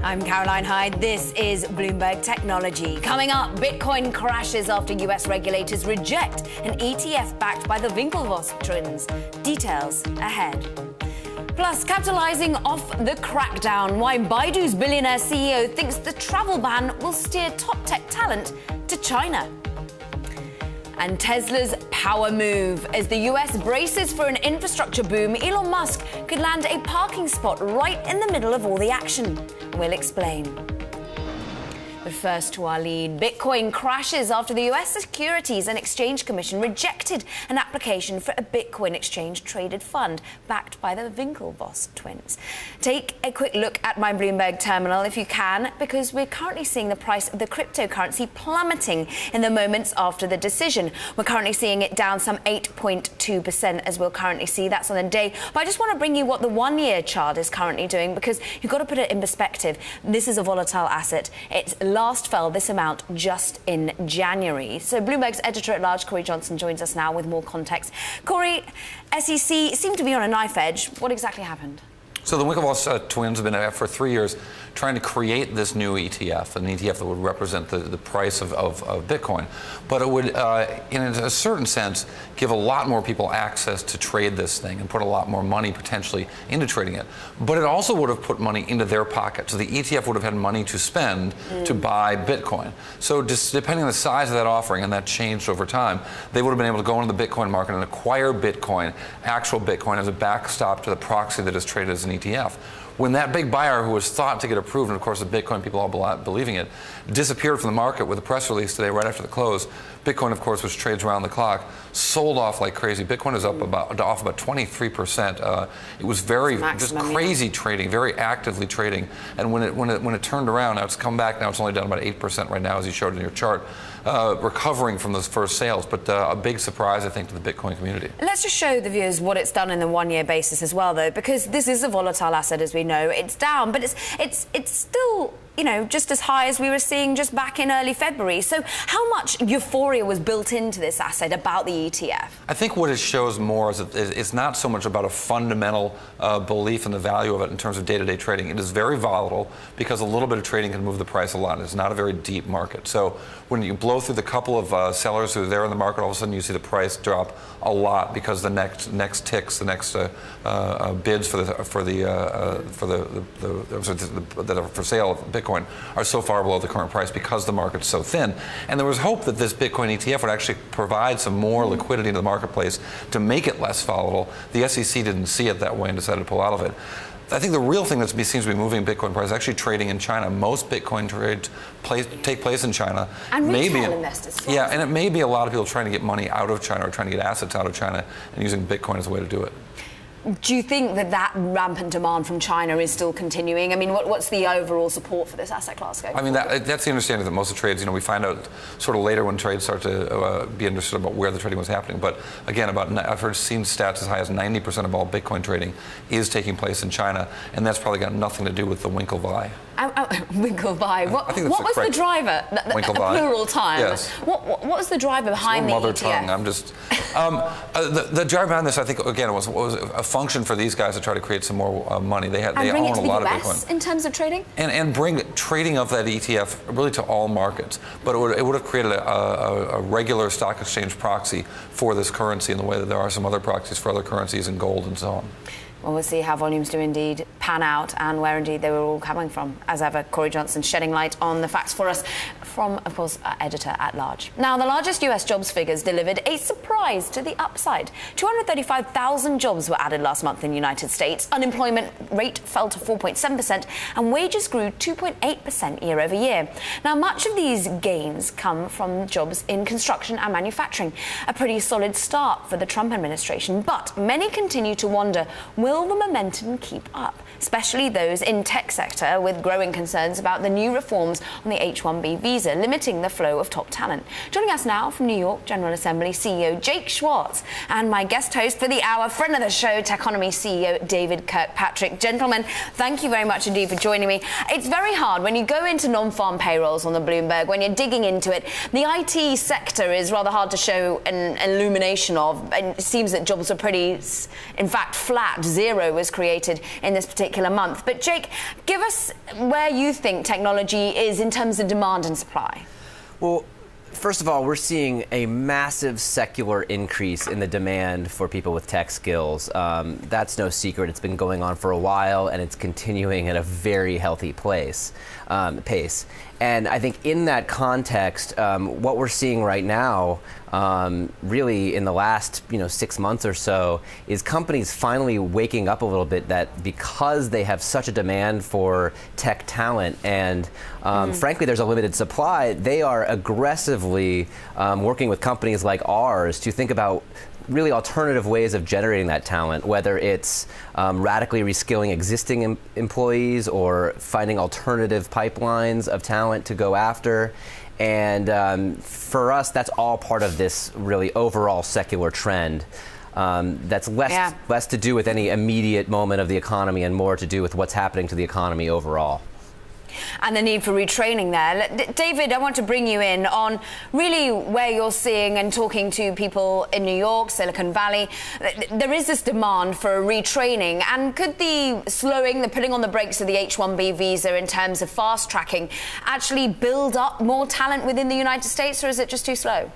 I'm Caroline Hyde. This is Bloomberg Technology. Coming up, Bitcoin crashes after US regulators reject an ETF backed by the Winklevoss twins. Details ahead. Plus, capitalizing off the crackdown, why Baidu's billionaire CEO thinks the travel ban will steer top tech talent to China. And Tesla's power move. As the US braces for an infrastructure boom, Elon Musk could land a parking spot right in the middle of all the action. We'll explain. But first to our lead. Bitcoin crashes after the US Securities and Exchange Commission rejected an application for a Bitcoin exchange-traded fund backed by the Winklevoss twins. Take a quick look at my Bloomberg terminal if you can, because we're currently seeing the price of the cryptocurrency plummeting in the moments after the decision. We're currently seeing it down some 8.2%, as we'll currently see. That's on the day. But I just want to bring you what the one-year chart is currently doing, because you've got to put it in perspective. This is a volatile asset. It's last fell this amount just in January. So Bloomberg's editor-at-large, Corey Johnson, joins us now with more context. Corey, SEC seemed to be on a knife edge. What exactly happened? So the Winklevoss twins have been for 3 years trying to create this new ETF, an ETF that would represent the price of Bitcoin. But it would, in a certain sense, give a lot more people access to trade this thing and put a lot more money potentially into trading it. But it also would have put money into their pocket. So the ETF would have had money to spend to buy Bitcoin. So just depending on the size of that offering, and that changed over time, they would have been able to go into the Bitcoin market and acquire Bitcoin, actual Bitcoin, as a backstop to the proxy that is traded as an ETF. When that big buyer, who was thought to get approved, and of course the Bitcoin people all believing it, disappeared from the market with a press release today right after the close, Bitcoin, of course, which trades around the clock, sold off like crazy. Bitcoin is off about 23%. It was just crazy trading, very actively trading. And when it turned around, now it's come back. Now it's only down about 8% right now, as you showed in your chart, recovering from those first sales. But a big surprise, I think, to the Bitcoin community. Let's just show the viewers what it's done in the one-year basis as well, though, because this is a volatile asset, as we know. It's down, but it's still, you know, just as high as we were seeing just back in early February. So how much euphoria was built into this asset about the ETF? I think what it shows more is it's not so much about a fundamental belief in the value of it in terms of day-to-day trading. It is very volatile because a little bit of trading can move the price a lot. It's not a very deep market. So when you blow through the couple of sellers who are there in the market, all of a sudden you see the price drop a lot because the next ticks, the next bids that are for sale of Bitcoin are so far below the current price because the market's so thin. And there was hope that this Bitcoin ETF would actually provide some more liquidity into the marketplace to make it less volatile. The SEC didn't see it that way and decided to pull out of it. I think the real thing that seems to be moving Bitcoin price is actually trading in China. Most Bitcoin trades take place in China. And retail investors. Yeah, and it may be a lot of people trying to get money out of China or trying to get assets out of China and using Bitcoin as a way to do it. Do you think that rampant demand from China is still continuing? I mean, what's the overall support for this asset class going forward? That's the understanding that most of the trades, we find out sort of later when trades start to be understood about where the trading was happening. But again, I've seen stats as high as 90% of all Bitcoin trading is taking place in China, and that's probably got nothing to do with the Winklevoss. Winklevoss. What was the driver? A plural time. Yes. What was the driver behind the mother ETF? Tongue. I'm just the driver behind this. I think again was a function for these guys to try to create some more money. They own a lot of Bitcoin in terms of trading, and bring trading of that ETF really to all markets. But it would have created a regular stock exchange proxy for this currency in the way that there are some other proxies for other currencies and gold and so on. Well, we'll see how volumes do indeed pan out and where indeed they were all coming from. As ever, Corey Johnson shedding light on the facts for us from, of course, our editor-at-large. Now, the largest US jobs figures delivered a surprise to the upside. 235,000 jobs were added last month in the United States. Unemployment rate fell to 4.7% and wages grew 2.8% year over year. Now, much of these gains come from jobs in construction and manufacturing. A pretty solid start for the Trump administration, but many continue to wonder, will the momentum keep up, especially those in tech sector with growing concerns about the new reforms on the H-1B visa? visa, limiting the flow of top talent. Joining us now from New York, General Assembly CEO Jake Schwartz, and my guest host for the hour, friend of the show, Techonomy CEO David Kirkpatrick. Gentlemen, thank you very much indeed for joining me. It's very hard when you go into non-farm payrolls on the Bloomberg, when you're digging into it. The IT sector is rather hard to show an illumination of, and it seems that jobs are pretty, in fact, flat. Zero was created in this particular month. But Jake, give us where you think technology is in terms of demand and supply. Well, first of all, we're seeing a massive secular increase in the demand for people with tech skills. That's no secret. It's been going on for a while, and it's continuing at a very healthy pace. And I think in that context, what we're seeing right now, really in the last 6 months or so, is companies finally waking up a little bit that because they have such a demand for tech talent and frankly there's a limited supply, they are aggressively working with companies like ours to think about really alternative ways of generating that talent, whether it's radically reskilling existing employees or finding alternative pipelines of talent to go after. And for us, that's all part of this really overall secular trend. That's less to do with any immediate moment of the economy and more to do with what's happening to the economy overall. And the need for retraining there. David, I want to bring you in on really where you're seeing and talking to people in New York, Silicon Valley. There is this demand for retraining, and could the slowing, the putting on the brakes of the H-1B visa in terms of fast tracking actually build up more talent within the United States, or is it just too slow?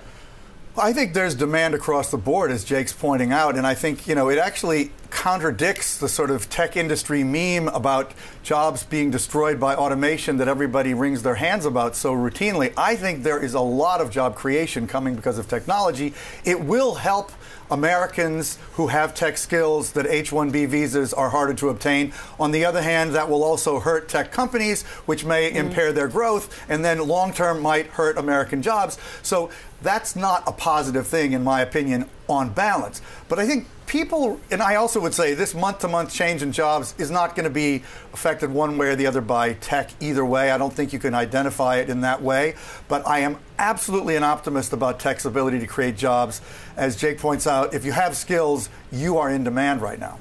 I think there's demand across the board, as Jake's pointing out, and I think, it actually contradicts the sort of tech industry meme about jobs being destroyed by automation that everybody wrings their hands about so routinely. I think there is a lot of job creation coming because of technology. It will help Americans who have tech skills that H-1B visas are harder to obtain. On the other hand, that will also hurt tech companies, which may impair their growth, and then long-term might hurt American jobs. So that's not a positive thing, in my opinion, on balance. But I think people, and I also would say this month-to-month change in jobs is not going to be affected one way or the other by tech either way. I don't think you can identify it in that way. But I am absolutely an optimist about tech's ability to create jobs. As Jake points out, if you have skills, you are in demand right now.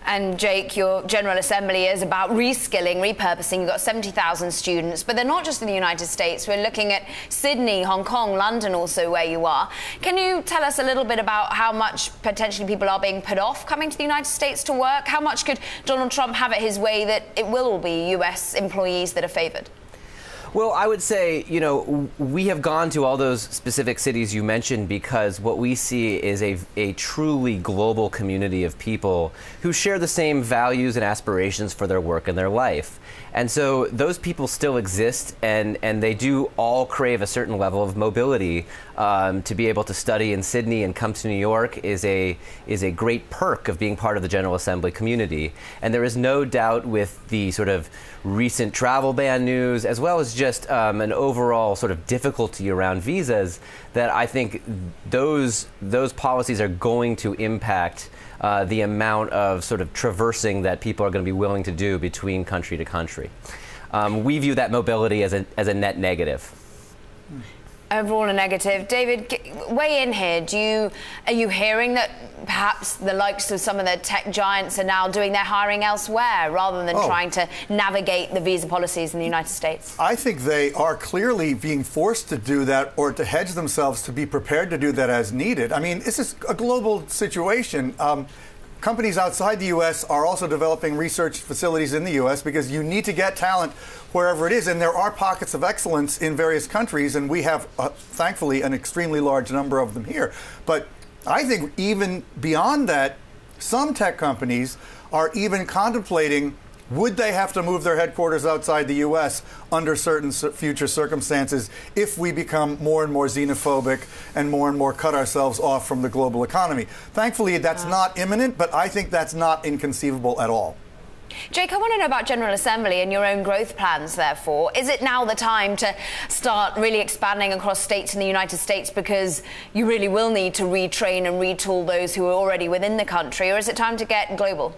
And Jake, your General Assembly is about reskilling, repurposing. You've got 70,000 students, but they're not just in the United States. We're looking at Sydney, Hong Kong, London also, where you are. Can you tell us a little bit about how much potentially people are being put off coming to the United States to work? How much could Donald Trump have it his way that it will all be US employees that are favored? Well, I would say, we have gone to all those specific cities you mentioned because what we see is a truly global community of people who share the same values and aspirations for their work and their life. And so those people still exist, and they do all crave a certain level of mobility. To be able to study in Sydney and come to New York is a great perk of being part of the General Assembly community. And there is no doubt with the sort of recent travel ban news, as well as just an overall sort of difficulty around visas, that I think those policies are going to impact the amount of sort of traversing that people are going to be willing to do between country to country. We view that mobility as a net negative. Overall a negative. David, weigh in here. Are you hearing that perhaps the likes of some of the tech giants are now doing their hiring elsewhere rather than trying to navigate the visa policies in the United States? I think they are clearly being forced to do that or to hedge themselves to be prepared to do that as needed. I mean, this is a global situation. Companies outside the U.S. are also developing research facilities in the U.S. because you need to get talent wherever it is. And there are pockets of excellence in various countries, and we have, thankfully, an extremely large number of them here. But I think even beyond that, some tech companies are even contemplating, would they have to move their headquarters outside the U.S. under certain future circumstances if we become more and more xenophobic and more cut ourselves off from the global economy? Thankfully, that's not imminent, but I think that's not inconceivable at all. Jake, I want to know about General Assembly and your own growth plans, therefore. Is it now the time to start really expanding across states in the United States because you really will need to retrain and retool those who are already within the country, or is it time to get global?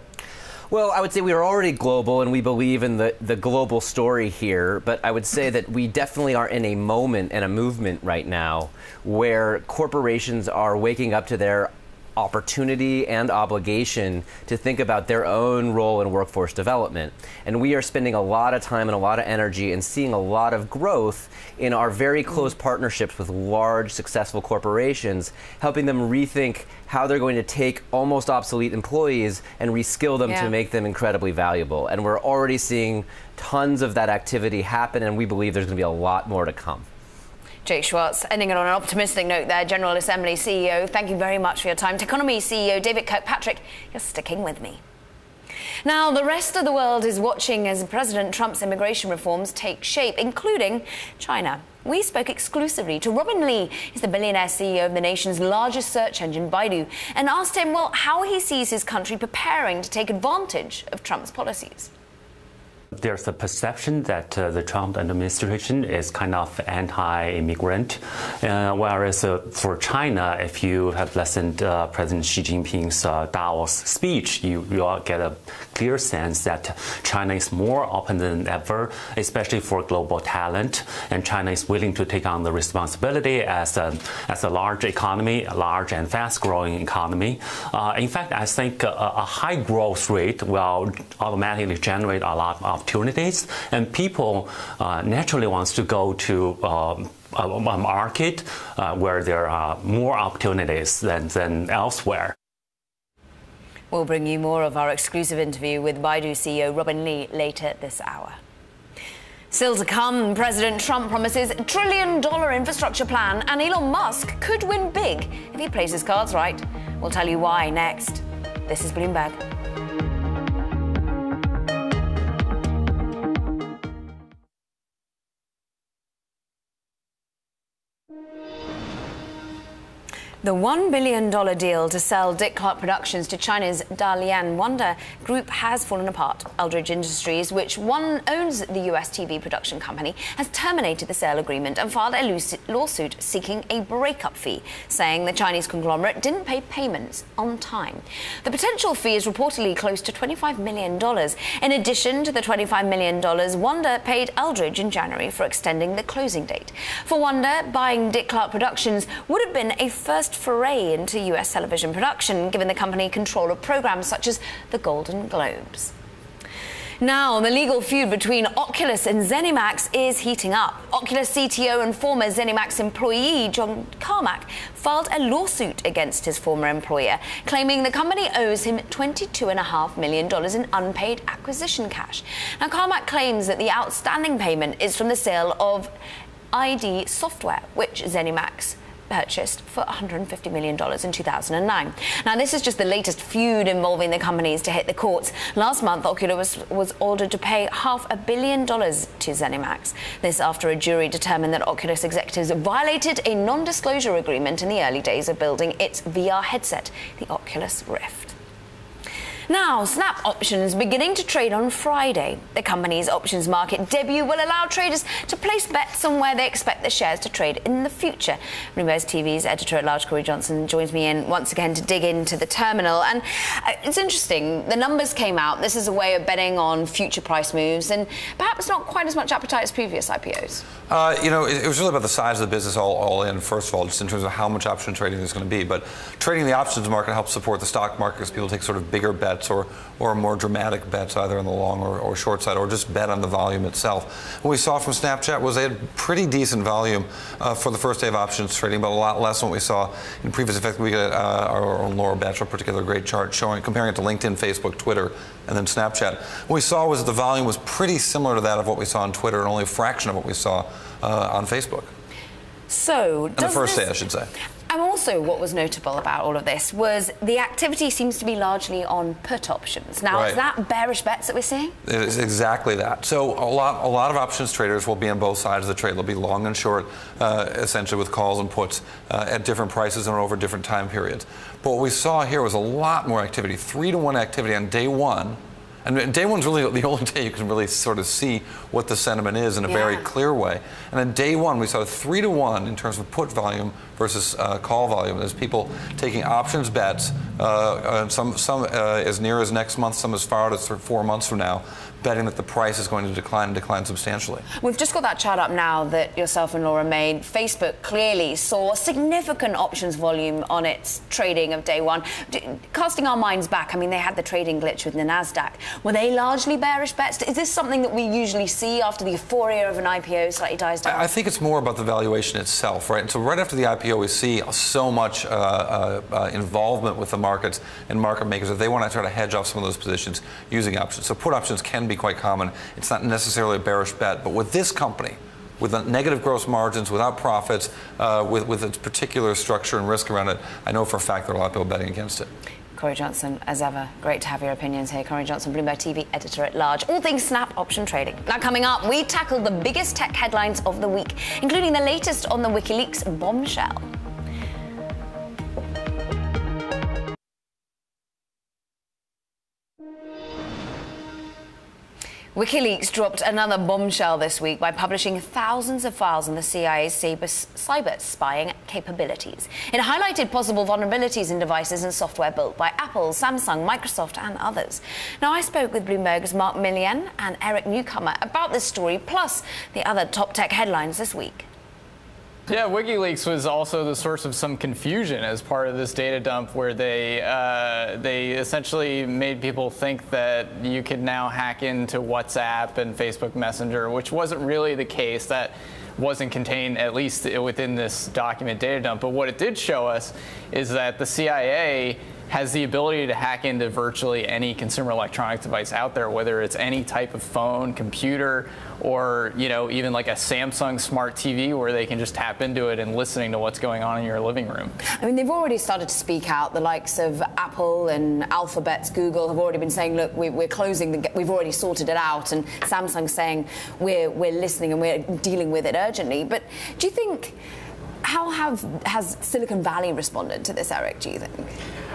Well, I would say we are already global, and we believe in the global story here. But I would say that we definitely are in a moment and a movement right now where corporations are waking up to their opportunity and obligation to think about their own role in workforce development. And we are spending a lot of time and a lot of energy and seeing a lot of growth in our very close partnerships with large, successful corporations, helping them rethink how they're going to take almost obsolete employees and reskill them to make them incredibly valuable. And we're already seeing tons of that activity happen, and we believe there's going to be a lot more to come. Jake Schwartz, ending it on an optimistic note there, General Assembly CEO, thank you very much for your time. Techonomy CEO David Kirkpatrick, you're sticking with me. Now, the rest of the world is watching as President Trump's immigration reforms take shape, including China. We spoke exclusively to Robin Li, he's the billionaire CEO of the nation's largest search engine, Baidu, and asked him, well, how he sees his country preparing to take advantage of Trump's policies. There's a perception that the Trump administration is kind of anti-immigrant, whereas for China, if you have listened to President Xi Jinping's Davos speech, you will get a clear sense that China is more open than ever, especially for global talent, and China is willing to take on the responsibility as a large economy, a large and fast-growing economy. In fact, I think a high growth rate will automatically generate a lot of opportunities, and people naturally wants to go to a market where there are more opportunities than elsewhere. We'll bring you more of our exclusive interview with Baidu CEO Robin Li later this hour. Still to come, President Trump promises $1 trillion infrastructure plan, and Elon Musk could win big if he plays his cards right. We'll tell you why next. This is Bloomberg. The $1 billion deal to sell Dick Clark Productions to China's Dalian Wanda Group has fallen apart. Eldridge Industries, which owns the US TV production company, has terminated the sale agreement and filed a lawsuit seeking a breakup fee, saying the Chinese conglomerate didn't pay payments on time. The potential fee is reportedly close to $25 million. In addition to the $25 million Wanda paid Eldridge in January for extending the closing date. For Wanda, buying Dick Clark Productions would have been a first foray into US television production, given the company control of programs such as the Golden Globes. Now, the legal feud between Oculus and ZeniMax is heating up. Oculus CTO and former ZeniMax employee John Carmack filed a lawsuit against his former employer, claiming the company owes him $22.5 million in unpaid acquisition cash. Now, Carmack claims that the outstanding payment is from the sale of ID Software, which ZeniMax purchased for $150 million in 2009. Now, this is just the latest feud involving the companies to hit the courts. Last month, Oculus was ordered to pay $500 million to ZeniMax. This after a jury determined that Oculus executives violated a non-disclosure agreement in the early days of building its VR headset, the Oculus Rift. Now, Snap Options beginning to trade on Friday. The company's options market debut will allow traders to place bets on where they expect the shares to trade in the future. Bloomberg TV's editor-at-large Corey Johnson joins me in once again to dig into the terminal. And it's interesting, the numbers came out. This is a way of betting on future price moves and perhaps not quite as much appetite as previous IPOs. It was really about the size of the business all in, first of all, just in terms of how much option trading there's going to be. But trading the options market helps support the stock market because people take sort of bigger bets or more dramatic bets either on the long or short side, or just bet on the volume itself. What we saw from Snapchat was they had pretty decent volume for the first day of options trading, but a lot less than what we saw in previous. In fact, we got our own Laura Batchel, particular great chart comparing it to LinkedIn, Facebook, Twitter, and then Snapchat. What we saw was that the volume was pretty similar to that of what we saw on Twitter, and only a fraction of what we saw on Facebook. So, on the first day, I should say. And also, what was notable about all of this was the activity seems to be largely on put options. Now, Right. Is that bearish bets that we're seeing? It is exactly that. So a lot of options traders will be on both sides of the trade. They'll be long and short, essentially with calls and puts at different prices and over different time periods. But what we saw here was a lot more activity, 3-to-1 activity on day one, And day one's really the only day you can really sort of see what the sentiment is in a very clear way. And then day one, we saw 3-to-1 in terms of put volume versus call volume. There's people taking options bets, some as near as next month, some as far out as 4 months from now, betting that the price is going to decline and decline substantially. We've just got that chart up now that yourself and Laura made. Facebook clearly saw significant options volume on its trading of day one. Casting our minds back, I mean, they had the trading glitch with the NASDAQ. Were they largely bearish bets? Is this something that we usually see after the euphoria of an IPO slightly dies down? I think it's more about the valuation itself, right? And so right after the IPO, we see so much involvement with the markets and market makers that they want to try to hedge off some of those positions using options. So put options can be quite common. It's not necessarily a bearish bet, but with this company, with the negative gross margins, without profits, with its particular structure and risk around it, I know for a fact there are a lot of people betting against it. Corey Johnson, as ever, great to have your opinions here. Corey Johnson, Bloomberg TV editor-at-large. All things Snap option trading. Now, coming up, we tackle the biggest tech headlines of the week, including the latest on the WikiLeaks bombshell. WikiLeaks dropped another bombshell this week by publishing thousands of files on the CIA's cyber spying capabilities. It highlighted possible vulnerabilities in devices and software built by Apple, Samsung, Microsoft and others. Now, I spoke with Bloomberg's Mark Millian and Eric Newcomer about this story, plus the other top tech headlines this week. Yeah, WikiLeaks was also the source of some confusion as part of this data dump, where they essentially made people think that you could now hack into WhatsApp and Facebook Messenger, which wasn't really the case. That wasn't contained, at least within this document data dump. But what it did show us is that the CIA has the ability to hack into virtually any consumer electronic device out there, whether it's any type of phone, computer, or even like a Samsung smart TV, where they can just tap into it and listening to what's going on in your living room. I mean, they've already started to speak out. The likes of Apple and Alphabet's Google have already been saying, look, we're closing, we've already sorted it out, and Samsung saying we're listening and we're dealing with it urgently. But do you think, how has Silicon Valley responded to this, Eric, do you think?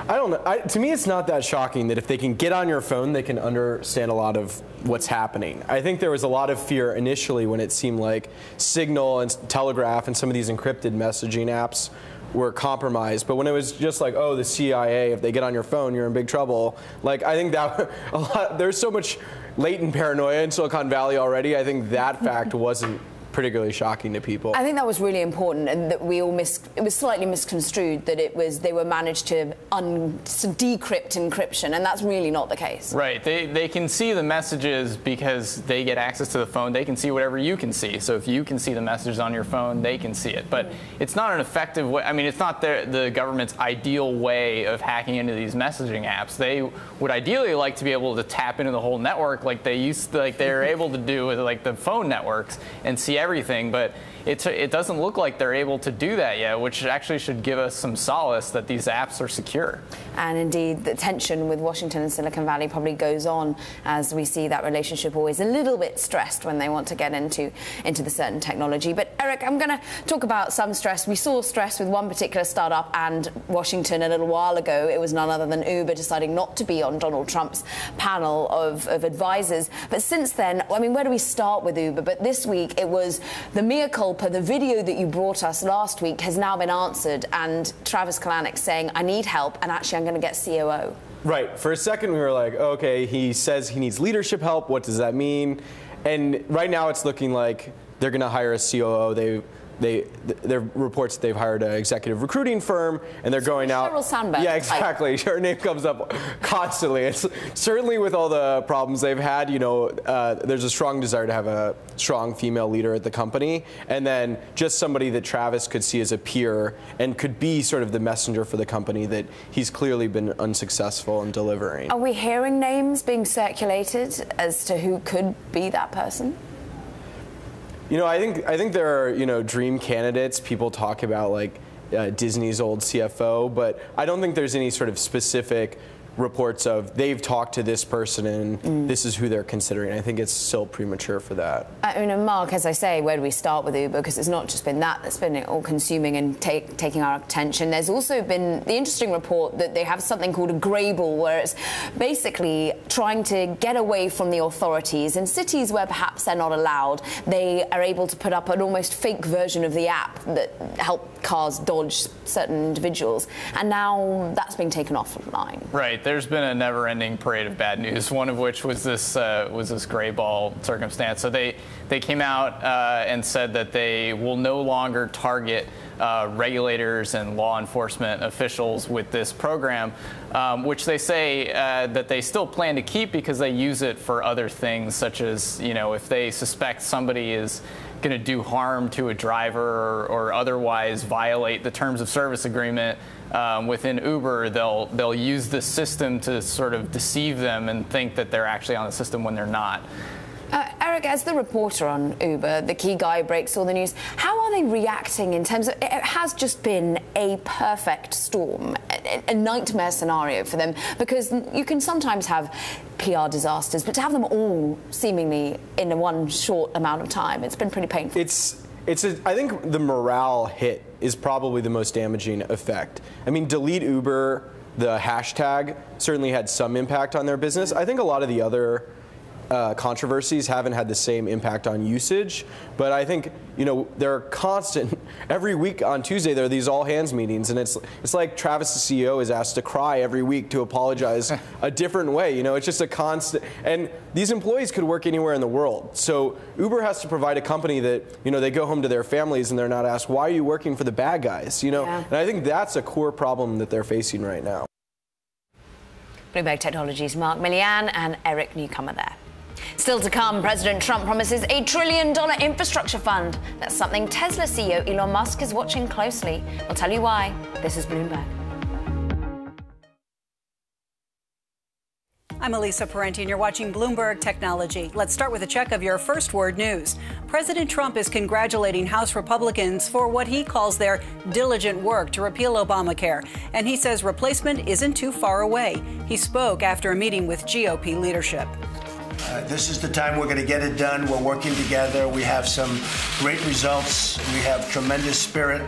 I don't know. To me, it's not that shocking that if they can get on your phone, they can understand a lot of what's happening. I think there was a lot of fear initially when it seemed like Signal and Telegraph and some of these encrypted messaging apps were compromised. But when it was just like, oh, the CIA, if they get on your phone, you're in big trouble. Like, I think that there's so much latent paranoia in Silicon Valley already. I think that fact wasn't particularly shocking to people. I think that was really important, and that we all it was slightly misconstrued that they were managed to decrypt encryption, and that's really not the case. Right. They can see the messages because they get access to the phone. They can see whatever you can see. So if you can see the messages on your phone, they can see it. But it's not an effective way. I mean, it's not the government's ideal way of hacking into these messaging apps. They would ideally like to be able to tap into the whole network like they're able to do with like the phone networks and see everything, but it doesn't look like they're able to do that yet, which actually should give us some solace that these apps are secure. And indeed, the tension with Washington and Silicon Valley probably goes on, as we see that relationship always a little bit stressed when they want to get into the certain technology. But Eric, I'm going to talk about some stress. We saw stress with one particular startup and Washington a little while ago. It was none other than Uber deciding not to be on Donald Trump's panel of advisors. But since then, I mean, where do we start with Uber? But this week it was the mea culpa. The video that you brought us last week has now been answered, and Travis Kalanick saying, I need help, and actually I'm going to get COO. Right. For a second, we were like, okay, he says he needs leadership help. What does that mean? And right now it's looking like they're going to hire a COO. There reports that they've hired an executive recruiting firm, and they're going out. Sheryl Sandberg. Yeah, exactly. Her name comes up constantly. It's certainly with all the problems they've had. There's a strong desire to have a strong female leader at the company, and then just somebody that Travis could see as a peer and could be sort of the messenger for the company that he's clearly been unsuccessful in delivering. Are we hearing names being circulated as to who could be that person? I think there are, dream candidates. People talk about like Disney's old CFO, but I don't think there's any sort of specific reports of they've talked to this person and this is who they're considering. I think it's still premature for that. I mean, Mark, as I say, where do we start with Uber? Because it's not just been that that's been all-consuming and taking our attention. There's also been the interesting report that they have something called a grable, where it's basically trying to get away from the authorities. In cities where perhaps they're not allowed, they are able to put up an almost fake version of the app that help cars dodge certain individuals. And now that's being taken offline. Right. There's been a never-ending parade of bad news, one of which was this gray ball circumstance. So they came out and said that they will no longer target regulators and law enforcement officials with this program, which they say that they still plan to keep because they use it for other things, such as, if they suspect somebody is going to do harm to a driver or otherwise violate the terms of service agreement within Uber, they'll use the system to sort of deceive them and think that they're actually on the system when they're not. Eric, as the reporter on Uber, the key guy who breaks all the news, how are they reacting in terms of it has just been a perfect storm, a nightmare scenario for them, because you can sometimes have PR disasters, but to have them all seemingly in one short amount of time, it's been pretty painful. I think the morale hit is probably the most damaging effect. I mean, delete Uber, the hashtag certainly had some impact on their business. I think a lot of the other controversies haven't had the same impact on usage, but I think there are constant. Every week on Tuesday there are these all hands meetings, and it's like Travis, the CEO, is asked to cry every week to apologize a different way. It's just a constant. And these employees could work anywhere in the world, so Uber has to provide a company that they go home to their families and they're not asked, why are you working for the bad guys? Yeah. And I think that's a core problem that they're facing right now. Bloomberg Technologies' Mark Millian and Eric Newcomer there. Still to come, President Trump promises $1 trillion infrastructure fund. That's something Tesla CEO Elon Musk is watching closely. We'll tell you why. This is Bloomberg. I'm Elisa Parenti, and you're watching Bloomberg Technology. Let's start with a check of your first word news. President Trump is congratulating House Republicans for what he calls their diligent work to repeal Obamacare. And he says replacement isn't too far away. He spoke after a meeting with GOP leadership. This is the time we're going to get it done. We're working together. We have some great results. We have tremendous spirit.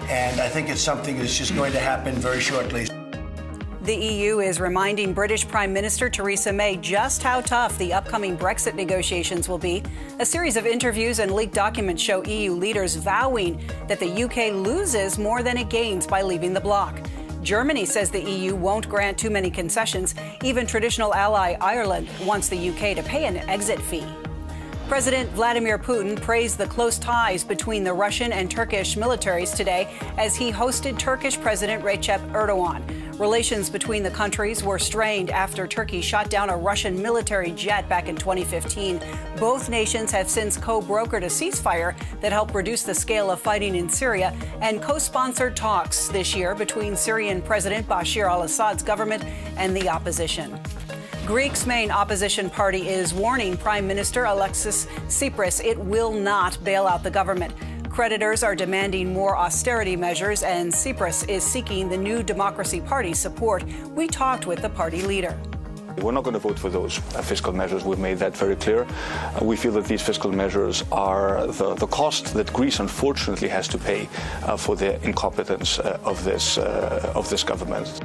And I think it's something that's just going to happen very shortly. The EU is reminding British Prime Minister Theresa May just how tough the upcoming Brexit negotiations will be. A series of interviews and leaked documents show EU leaders vowing that the UK loses more than it gains by leaving the bloc. Germany says the EU won't grant too many concessions. Even traditional ally Ireland wants the UK to pay an exit fee. President Vladimir Putin praised the close ties between the Russian and Turkish militaries today as he hosted Turkish President Recep Erdogan. Relations between the countries were strained after Turkey shot down a Russian military jet back in 2015. Both nations have since co-brokered a ceasefire that helped reduce the scale of fighting in Syria and co-sponsored talks this year between Syrian President Bashar al-Assad's government and the opposition. Greece's main opposition party is warning Prime Minister Alexis Tsipras it will not bail out the government. Creditors are demanding more austerity measures, and Tsipras is seeking the New Democracy Party's support. We talked with the party leader. We're not going to vote for those fiscal measures. We've made that very clear. We feel that these fiscal measures are the cost that Greece unfortunately has to pay for the incompetence of this government.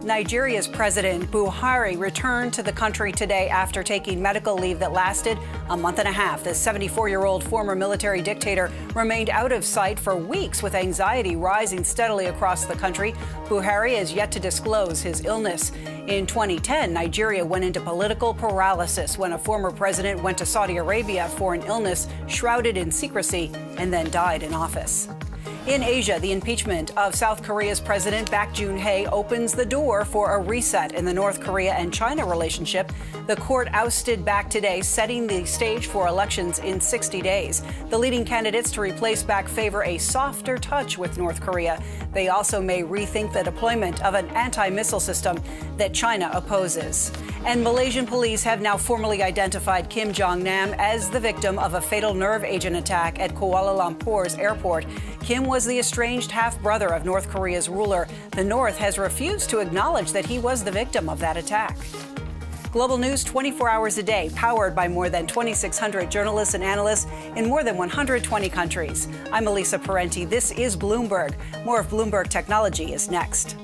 Nigeria's President Buhari returned to the country today after taking medical leave that lasted a month and a half. The 74-year-old former military dictator remained out of sight for weeks with anxiety rising steadily across the country. Buhari has yet to disclose his illness. In 2010, Nigeria went into political paralysis when a former president went to Saudi Arabia for an illness shrouded in secrecy and then died in office. In Asia, the impeachment of South Korea's President Park Geun-hye opens the door for a reset in the North Korea and China relationship. The court ousted Park today, setting the stage for elections in 60 days. The leading candidates to replace Park favor a softer touch with North Korea. They also may rethink the deployment of an anti-missile system that China opposes. And Malaysian police have now formally identified Kim Jong-nam as the victim of a fatal nerve agent attack at Kuala Lumpur's airport. Kim was the estranged half-brother of North Korea's ruler The North has refused to acknowledge that he was the victim of that attack. Global news 24 hours a day, powered by more than 2,600 journalists and analysts in more than 120 countries. I'm Elisa Parenti. This is Bloomberg. More of Bloomberg Technology is next.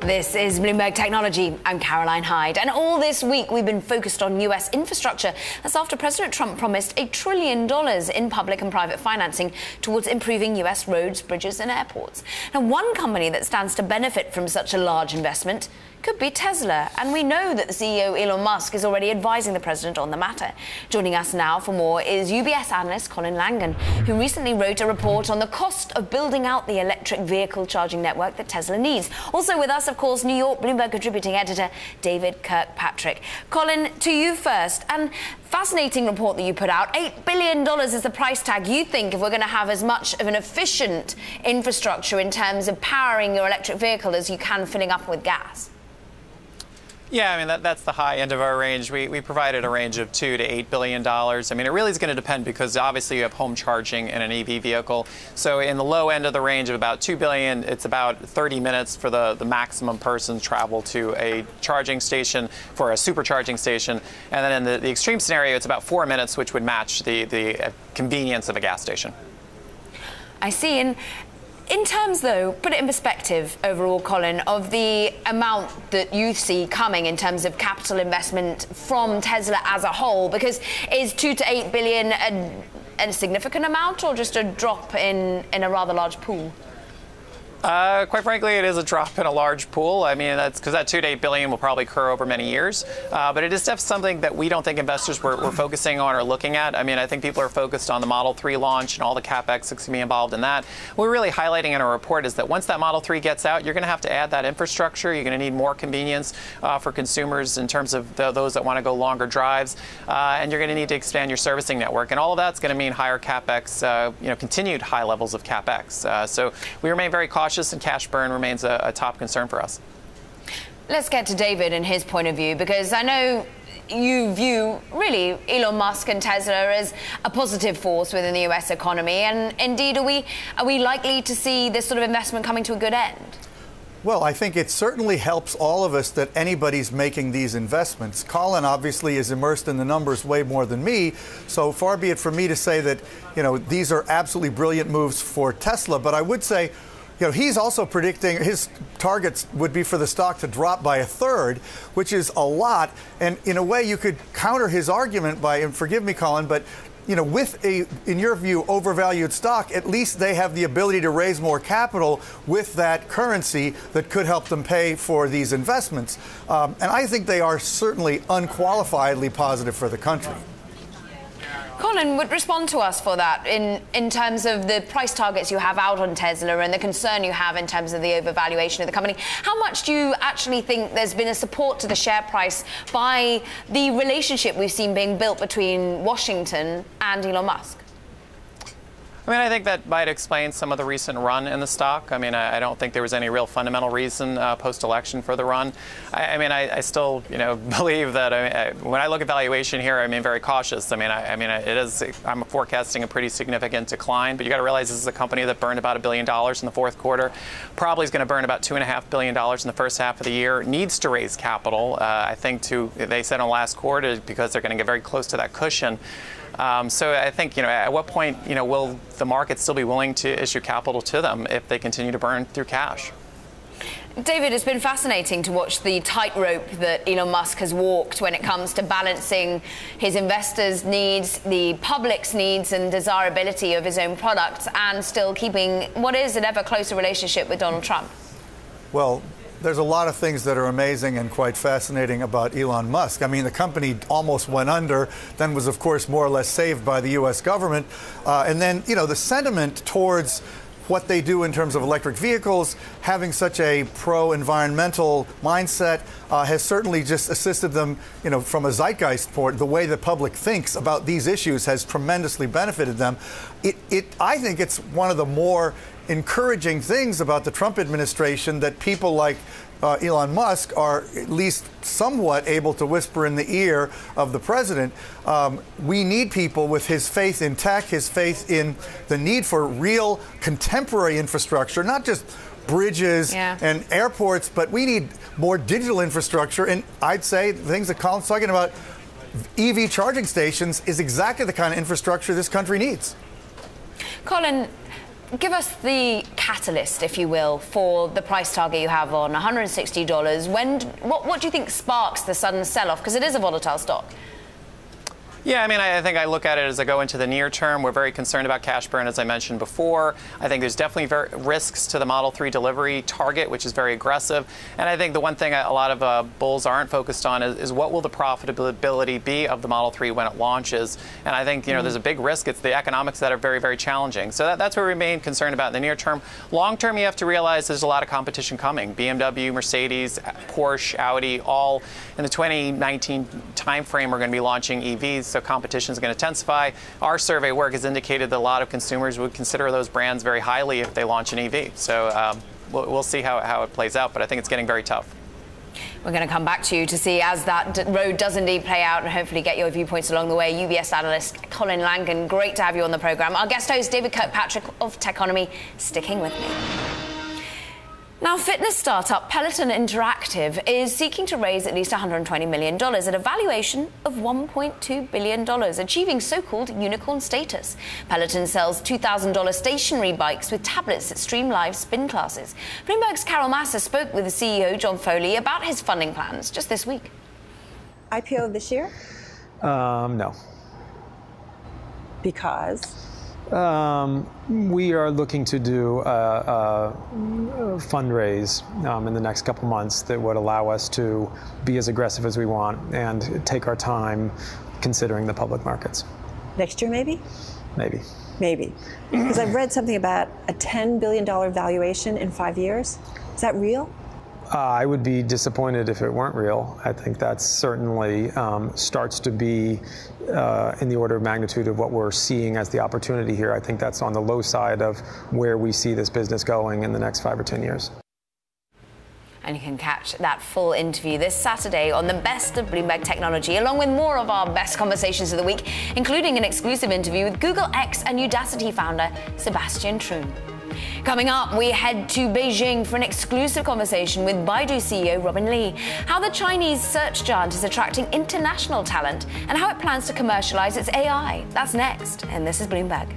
This is Bloomberg Technology. I'm Caroline Hyde. And all this week, we've been focused on U.S. infrastructure. That's after President Trump promised $1 trillion in public and private financing towards improving U.S. roads, bridges and airports. Now, one company that stands to benefit from such a large investment could be Tesla. And we know that the CEO, Elon Musk, is already advising the president on the matter. Joining us now for more is UBS analyst Colin Langan, who recently wrote a report on the cost of building out the electric vehicle charging network that Tesla needs. Also with us, of course, New York Bloomberg contributing editor David Kirkpatrick. Colin, to you first. And fascinating report that you put out. $8 billion is the price tag you think if we're going to have as much of an efficient infrastructure in terms of powering your electric vehicle as you can filling up with gas. Yeah, I mean, that's the high end of our range. We provided a range of $2 to $8 billion. I mean, it really is going to depend because obviously you have home charging in an EV vehicle. So in the low end of the range of about $2 billion, it's about 30 minutes for the maximum person travel to a charging station for a supercharging station. And then in the extreme scenario, it's about 4 minutes, which would match the convenience of a gas station. I see. And in terms, though, put it in perspective overall, Colin, of the amount that you see coming in terms of capital investment from Tesla as a whole, because is 2 to 8 billion a significant amount or just a drop in a rather large pool? Quite frankly, it is a drop in a large pool. I mean, that's because that 2 to 8 billion will probably occur over many years. But it is definitely something that we don't think investors were focusing on or looking at. I mean, I think people are focused on the Model 3 launch and all the CapEx that's going to be involved in that. What we're really highlighting in our report is that once that Model 3 gets out, you're going to have to add that infrastructure. You're going to need more convenience for consumers in terms of those that want to go longer drives. And you're going to need to expand your servicing network. And all of that's going to mean higher CapEx, continued high levels of CapEx. So we remain very cautious. And cash burn remains a top concern for us. Let's get to David and his point of view, because I know you view really Elon Musk and Tesla as a positive force within the U.S. economy. And indeed, are we likely to see this sort of investment coming to a good end? Well, I think it certainly helps all of us that anybody's making these investments. Colin obviously is immersed in the numbers way more than me, so far be it for me to say that, these are absolutely brilliant moves for Tesla. But I would say, he's also predicting his targets would be for the stock to drop by a third, which is a lot. And in a way, you could counter his argument by, and forgive me, Colin, but with in your view, overvalued stock, at least they have the ability to raise more capital with that currency that could help them pay for these investments. And I think they are certainly unqualifiedly positive for the country. Colin would respond to us for that in terms of the price targets you have out on Tesla and the concern you have in terms of the overvaluation of the company. How much do you actually think there's been a support to the share price by the relationship we've seen being built between Washington and Elon Musk? I mean, I think that might explain some of the recent run in the stock. I mean, I don't think there was any real fundamental reason post-election for the run. I still, believe that when I look at valuation here, I'm very cautious. I'm forecasting a pretty significant decline, but you got to realize this is a company that burned about $1 billion in the fourth quarter, probably is going to burn about $2.5 billion in the first half of the year, needs to raise capital, I think they said in the last quarter, because they're going to get very close to that cushion. So I think, at what point, will the market still be willing to issue capital to them if they continue to burn through cash? David, it's been fascinating to watch the tightrope that Elon Musk has walked when it comes to balancing his investors' needs, the public's needs and desirability of his own products, and still keeping what is an ever closer relationship with Donald Trump. Well, there's a lot of things that are amazing and quite fascinating about Elon Musk. I mean, the company almost went under, then was, of course, more or less saved by the U.S. government. And then, the sentiment towards what they do in terms of electric vehicles, having such a pro-environmental mindset has certainly just assisted them, from a zeitgeist point. The way the public thinks about these issues has tremendously benefited them. I think it's one of the more encouraging things about the Trump administration that people like Elon Musk are at least somewhat able to whisper in the ear of the president. We need people with his faith in tech, his faith in the need for real contemporary infrastructure, not just bridges and airports, but we need more digital infrastructure. And I'd say the things that Colin's talking about, EV charging stations, is exactly the kind of infrastructure this country needs. Colin, give us the catalyst, if you will, for the price target you have on $160. What do you think sparks the sudden sell-off? Because it is a volatile stock. Yeah, I mean, I think I look at it as I go into the near term. We're very concerned about cash burn, as I mentioned before. I think there's definitely risks to the Model 3 delivery target, which is very aggressive. And I think the one thing a lot of bulls aren't focused on is what will the profitability be of the Model 3 when it launches. And I think, there's a big risk. It's the economics that are very, very challenging. So that's what we remain concerned about in the near term. Long term, you have to realize there's a lot of competition coming. BMW, Mercedes, Porsche, Audi, all in the 2019 timeframe are going to be launching EVs. So competition is going to intensify. Our survey work has indicated that a lot of consumers would consider those brands very highly if they launch an EV. So we'll see how it plays out, but I think it's getting very tough. We're going to come back to you to see as that road does indeed play out and hopefully get your viewpoints along the way. UBS analyst Colin Langan, great to have you on the programme. Our guest host David Kirkpatrick of Techonomy, sticking with me. Now, fitness startup Peloton Interactive is seeking to raise at least $120 million at a valuation of $1.2 billion, achieving so-called unicorn status. Peloton sells $2,000 stationary bikes with tablets that stream live spin classes. Bloomberg's Carol Massa spoke with the CEO, John Foley, about his funding plans just this week. IPO this year? No. Because? We are looking to do a fundraise in the next couple months that would allow us to be as aggressive as we want and take our time considering the public markets. Next year, maybe? Maybe. Maybe. Because I've read something about a $10 billion valuation in 5 years. Is that real? I would be disappointed if it weren't real. I think that certainly starts to be in the order of magnitude of what we're seeing as the opportunity here. I think that's on the low side of where we see this business going in the next 5 or 10 years. And you can catch that full interview this Saturday on the Best of Bloomberg Technology, along with more of our best conversations of the week, including an exclusive interview with Google X and Udacity founder Sebastian Thrun. Coming up, we head to Beijing for an exclusive conversation with Baidu CEO Robin Li, how the Chinese search giant is attracting international talent and how it plans to commercialize its AI. That's next, and this is Bloomberg.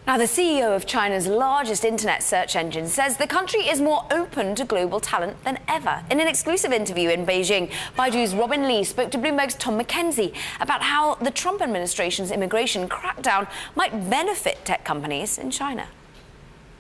Now, the CEO of China's largest internet search engine says the country is more open to global talent than ever. In an exclusive interview in Beijing, Baidu's Robin Li spoke to Bloomberg's Tom McKenzie about how the Trump administration's immigration crackdown might benefit tech companies in China.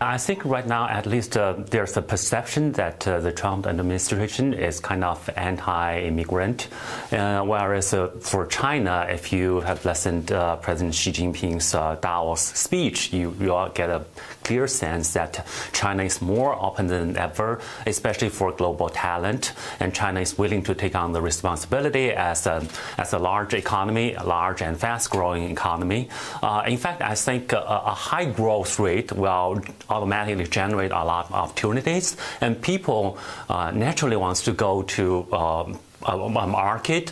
I think right now, at least, there's a perception that the Trump administration is kind of anti-immigrant, whereas for China, if you have listened to President Xi Jinping's Davos speech, you all get a clear sense that China is more open than ever, especially for global talent, and China is willing to take on the responsibility as a large economy, a large and fast-growing economy. In fact, I think a high growth rate will automatically generate a lot of opportunities, and people naturally wants to go to a market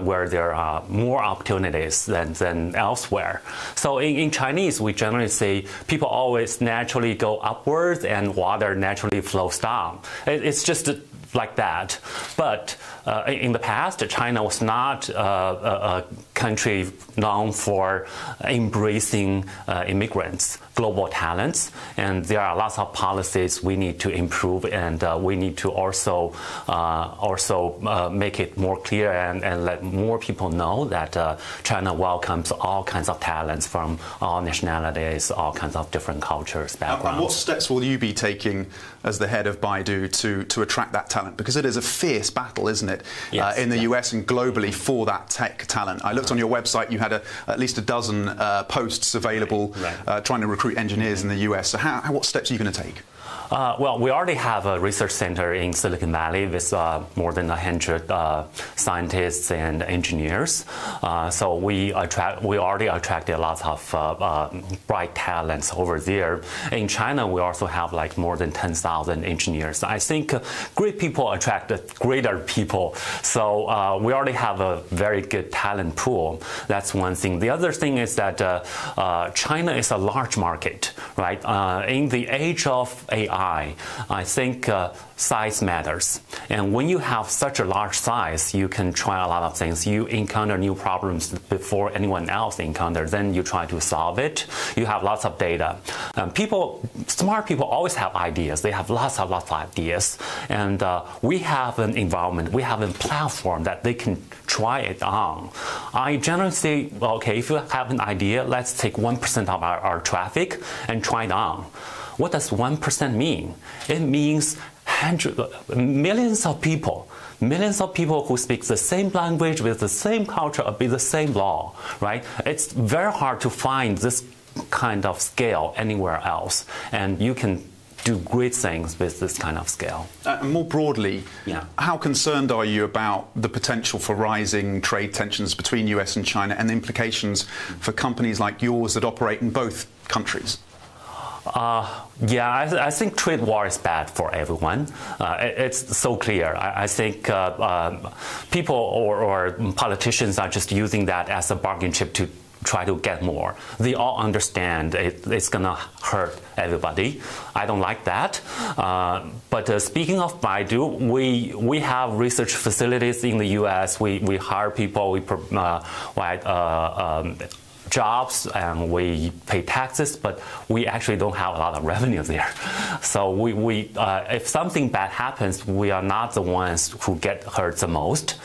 where there are more opportunities than elsewhere. So in Chinese, we generally say people always naturally go upwards and water naturally flows down. It's just like that. But in the past, China was not a country known for embracing immigrants, global talents, and there are lots of policies we need to improve, and we need to also make it more clear and let more people know that China welcomes all kinds of talents from all nationalities, all kinds of different cultures, backgrounds. And what steps will you be taking as the head of Baidu to attract that talent? Because it is a fierce battle, isn't it, yes, in the US and globally for that tech talent. I looked on your website, you had at least a dozen posts available trying to recruit engineers in the US. So what steps are you going to take? Well, we already have a research center in Silicon Valley with more than 100 scientists and engineers. So we already attracted lots of bright talents over there. In China, we also have like more than 10,000 engineers. I think great people attract greater people. So we already have a very good talent pool. That's one thing. The other thing is that China is a large market, right? In the age of AI, I think size matters. And when you have such a large size, you can try a lot of things. You encounter new problems before anyone else encounters. Then you try to solve it. You have lots of data. Smart people always have ideas. They have lots of ideas. And we have an environment, we have a platform that they can try it on. I generally say, well, okay, if you have an idea, let's take 1% of our traffic and try it on. What does 1% mean? It means millions of people who speak the same language with the same culture, with the same law, right? It's very hard to find this kind of scale anywhere else, and you can do great things with this kind of scale. More broadly, yeah. How concerned are you about the potential for rising trade tensions between US and China and the implications for companies like yours that operate in both countries? Yeah, I think trade war is bad for everyone. It's so clear. I think people or politicians are just using that as a bargain chip to try to get more. They all understand it's going to hurt everybody. I don't like that. But speaking of Baidu, we have research facilities in the U.S. We hire people. We provide jobs and we pay taxes, but we actually don't have a lot of revenue there. So if something bad happens, we are not the ones who get hurt the most.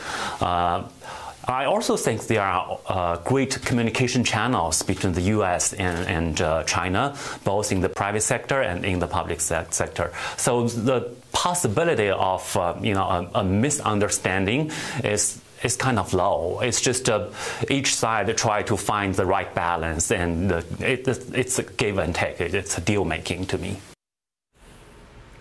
I also think there are great communication channels between the U.S. and China, both in the private sector and in the public sector. So the possibility of a misunderstanding is kind of low. It's just each side try to find the right balance, and it's a give and take. It's a deal making to me.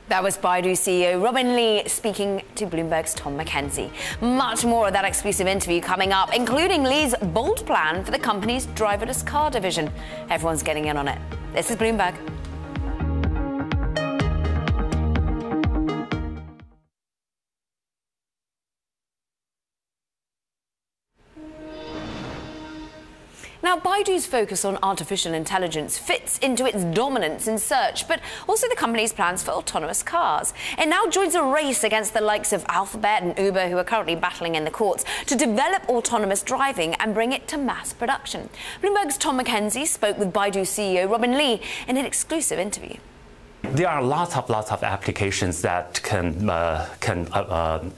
That was Baidu CEO Robin Li speaking to Bloomberg's Tom McKenzie. Much more of that exclusive interview coming up, including Li's bold plan for the company's driverless car division. Everyone's getting in on it. This is Bloomberg. Now, Baidu's focus on artificial intelligence fits into its dominance in search, but also the company's plans for autonomous cars. It now joins a race against the likes of Alphabet and Uber, who are currently battling in the courts to develop autonomous driving and bring it to mass production. Bloomberg's Tom McKenzie spoke with Baidu CEO Robin Li in an exclusive interview. There are lots of applications that can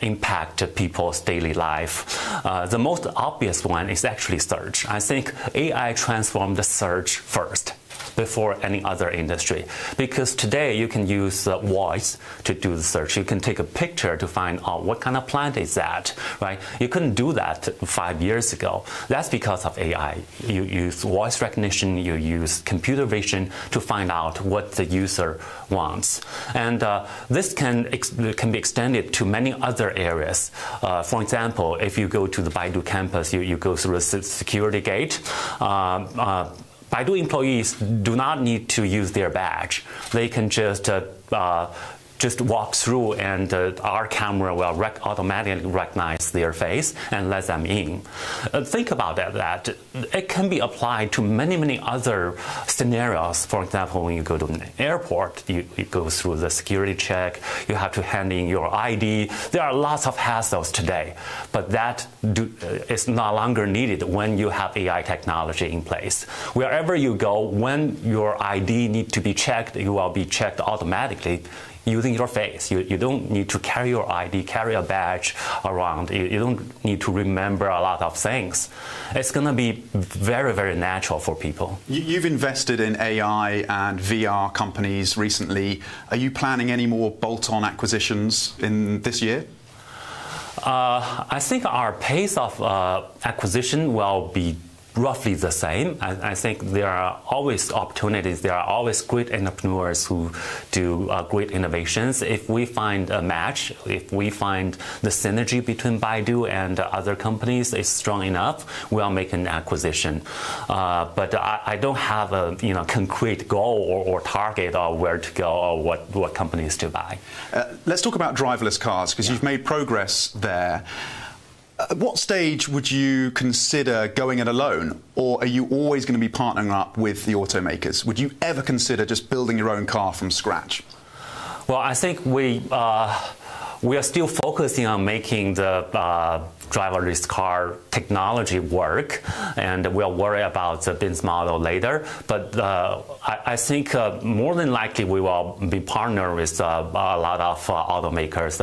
impact people's daily life. The most obvious one is actually search. I think AI transformed the search first before any other industry. Because today you can use voice to do the search. You can take a picture to find out what kind of plant is that, right? You couldn't do that 5 years ago. That's because of AI. You use voice recognition, you use computer vision to find out what the user wants. And this can be extended to many other areas. For example, if you go to the Baidu campus, you go through a security gate. Baidu employees do not need to use their badge. They can just walk through, and our camera will automatically recognize their face and let them in. Think about that it can be applied to many other scenarios. For example, when you go to an airport, you go through the security check, you have to hand in your ID. There are lots of hassles today, but that is no longer needed when you have AI technology in place. Wherever you go, when your ID needs to be checked, you will be checked automatically using your face. You don't need to carry your ID, carry a badge around. You don't need to remember a lot of things. It's going to be very natural for people. You've invested in AI and VR companies recently. Are you planning any more bolt-on acquisitions in this year? I think our pace of acquisition will be roughly the same. I think there are always opportunities. There are always great entrepreneurs who do great innovations. If we find a match, if we find the synergy between Baidu and other companies is strong enough, we'll make an acquisition. But I don't have a concrete goal or target or where to go or what companies to buy. Let's talk about driverless cars, because you've made progress there. At what stage would you consider going it alone, or are you always going to be partnering up with the automakers? Would you ever consider just building your own car from scratch? Well, I think we are still focusing on making the driverless car technology work, and we'll worry about the business model later. But I think more than likely we will be partnered with a lot of automakers.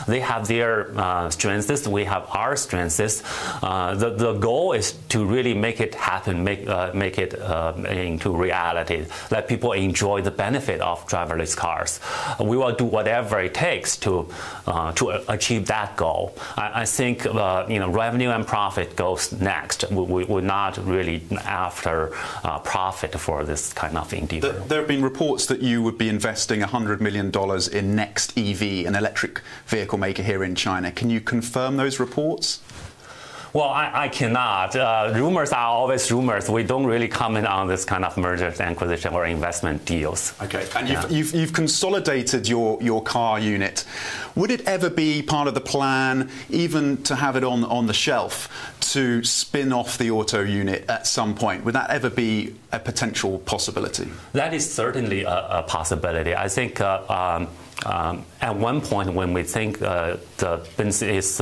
They have their strengths, we have our strengths. The goal is to really make it happen, make it into reality, let people enjoy the benefit of driverless cars. We will do whatever it takes to achieve that goal. I think revenue and profit goes next. We're not really after profit for this kind of endeavor. There have been reports that you would be investing $100 million in Next EV, an electric vehicle maker here in China. Can you confirm those reports? Well, I cannot. Rumors are always rumors. We don't really comment on this kind of mergers, acquisition, or investment deals. Okay, and you've consolidated your car unit. Would it ever be part of the plan, even to have it on the shelf, to spin off the auto unit at some point? Would that ever be a potential possibility? That is certainly a possibility. I think at one point when we think the business is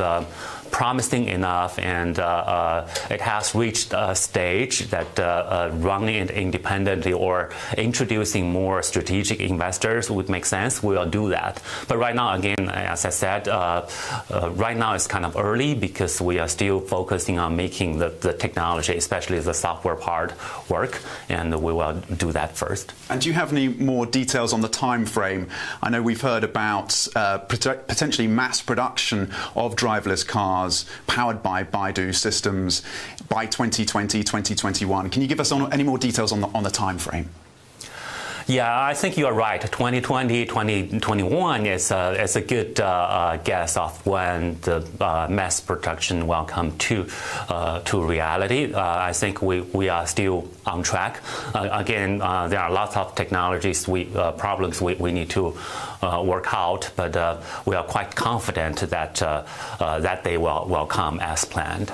promising enough and it has reached a stage that running it independently or introducing more strategic investors would make sense, we'll do that. But right now, again, as I said, right now it's kind of early because we are still focusing on making the technology, especially the software part, work, and we will do that first. And do you have any more details on the time frame? I know we've heard about potentially mass production of driverless cars powered by Baidu systems by 2020, 2021. Can you give us any more details on the time frame? Yeah, I think you're right. 2020, 2021 is a good guess of when the mass production will come to reality. I think we are still on track. Again, there are lots of technologies, problems we need to work out, but we are quite confident that that day will come as planned.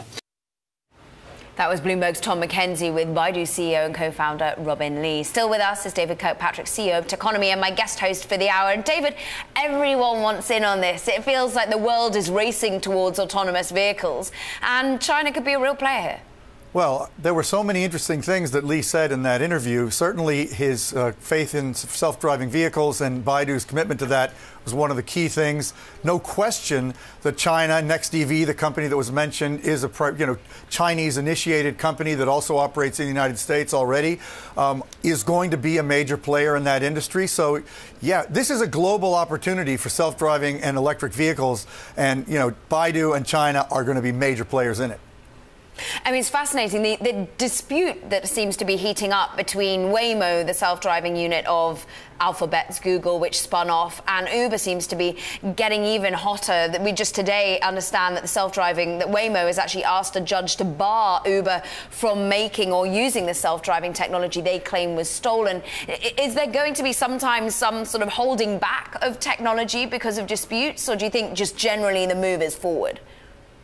That was Bloomberg's Tom McKenzie with Baidu CEO and co-founder Robin Li. Still with us is David Kirkpatrick, CEO of Techonomy, and my guest host for the hour. And David, everyone wants in on this. It feels like the world is racing towards autonomous vehicles, and China could be a real player here. Well, there were so many interesting things that Li said in that interview. Certainly his faith in self-driving vehicles and Baidu's commitment to that was one of the key things. No question that China, Next EV, the company that was mentioned, is a Chinese-initiated company that also operates in the United States already, is going to be a major player in that industry. So, yeah, this is a global opportunity for self-driving and electric vehicles, and Baidu and China are going to be major players in it. I mean, it's fascinating, the dispute that seems to be heating up between Waymo, the self-driving unit of Alphabet's Google, which spun off, and Uber seems to be getting even hotter. That we just today understand that that Waymo has actually asked a judge to bar Uber from making or using the self-driving technology they claim was stolen. Is there going to be sometimes some sort of holding back of technology because of disputes, or do you think just generally the move is forward?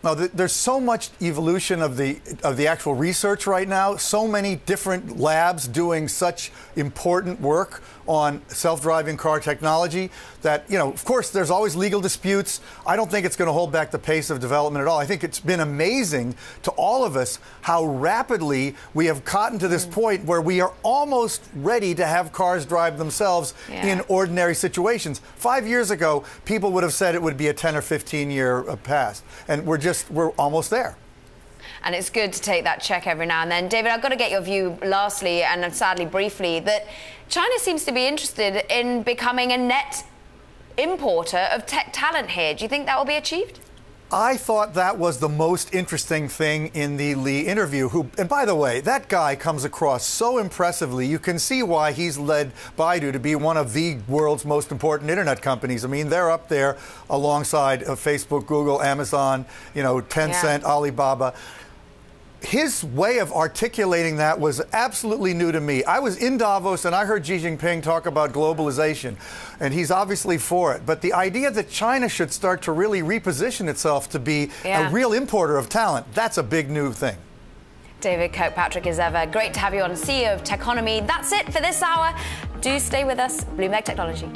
No, there's so much evolution of the actual research right now, so many different labs doing such important work on self-driving car technology that, of course, there's always legal disputes. I don't think it's going to hold back the pace of development at all. I think it's been amazing to all of us how rapidly we have gotten to this point where we are almost ready to have cars drive themselves in ordinary situations. 5 years ago, people would have said it would be a 10 or 15 year past, and we're almost there. And it's good to take that check every now and then. David, I've got to get your view lastly, and sadly briefly, that China seems to be interested in becoming a net importer of tech talent here. Do you think that will be achieved? I thought that was the most interesting thing in the Lee interview. And by the way, that guy comes across so impressively. You can see why he's led Baidu to be one of the world's most important internet companies. I mean, they're up there alongside Facebook, Google, Amazon, Tencent, Alibaba. His way of articulating that was absolutely new to me. I was in Davos and I heard Xi Jinping talk about globalization, and he's obviously for it. But the idea that China should start to really reposition itself to be a real importer of talent, that's a big new thing. David Kirkpatrick, as ever, great to have you on, CEO of Techonomy. That's it for this hour. Do stay with us. Bloomberg Technology.